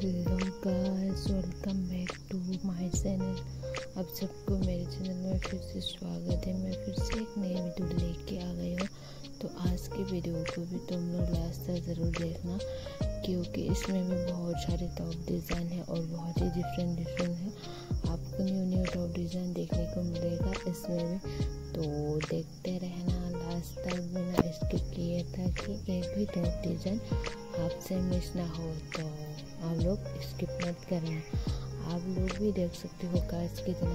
Hello guys, welcome back to my channel. आप सबको मेरे चैनल में फिर से स्वागत है। मैं फिर से एक नई वीडियो लेके आ गई हूँ। तो आज की वीडियो को भी तुम लोग लास्ट तक ज़रूर देखना, क्योंकि इसमें भी बहुत सारे टॉप डिज़ाइन है और बहुत ही डिफरेंट है। आपको न्यू टॉप डिज़ाइन देखने को मिलेगा इसमें भी, तो देखते रहना लास्ट तक बिना स्किप किए, ताकि एक भी टॉप डिज़ाइन आपसे मिस ना हो। तो आप लोग स्किप मत करना। आप लोग भी देख सकते हो गाइस कितना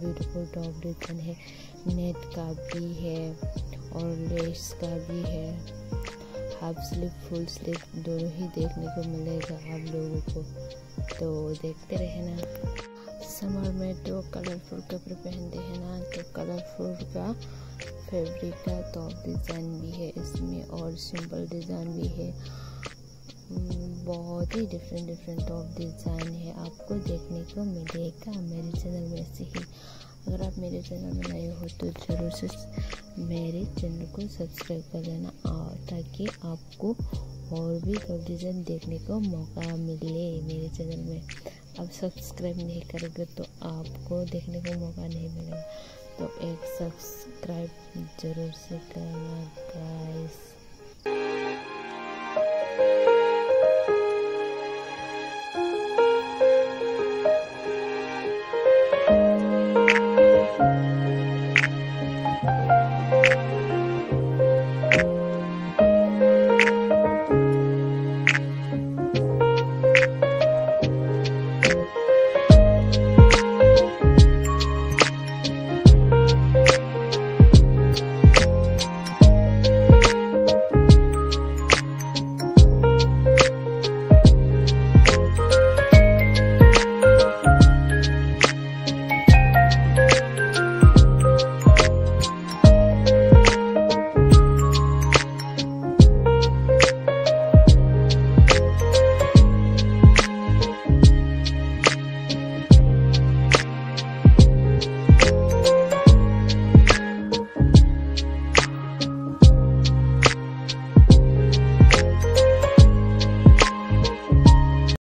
ब्यूटीफुल टॉप डिज़ाइन है। नेट का भी है और लेस का भी है। हाफ स्लीव फुल स्लीव दोनों ही देखने को मिलेगा आप लोगों को, तो देखते रहना। समर में तो कलरफुल कपड़े पहनते हैं ना, तो कलरफुल का फैब्रिक का टॉप डिज़ाइन भी है इसमें और सिंपल डिज़ाइन भी है। बहुत ही डिफरेंट टॉप डिज़ाइन है, आपको देखने को मिलेगा मेरे चैनल में से ही। अगर आप मेरे चैनल में नए हो तो ज़रूर से मेरे चैनल को सब्सक्राइब कर लेना, और ताकि आपको और भी टॉप डिज़ाइन देखने को मौका मिले मेरे चैनल में। आप सब्सक्राइब नहीं करोगे तो आपको देखने को मौका नहीं मिलेगा, तो एक सब्सक्राइब ज़रूर से करना गाइस।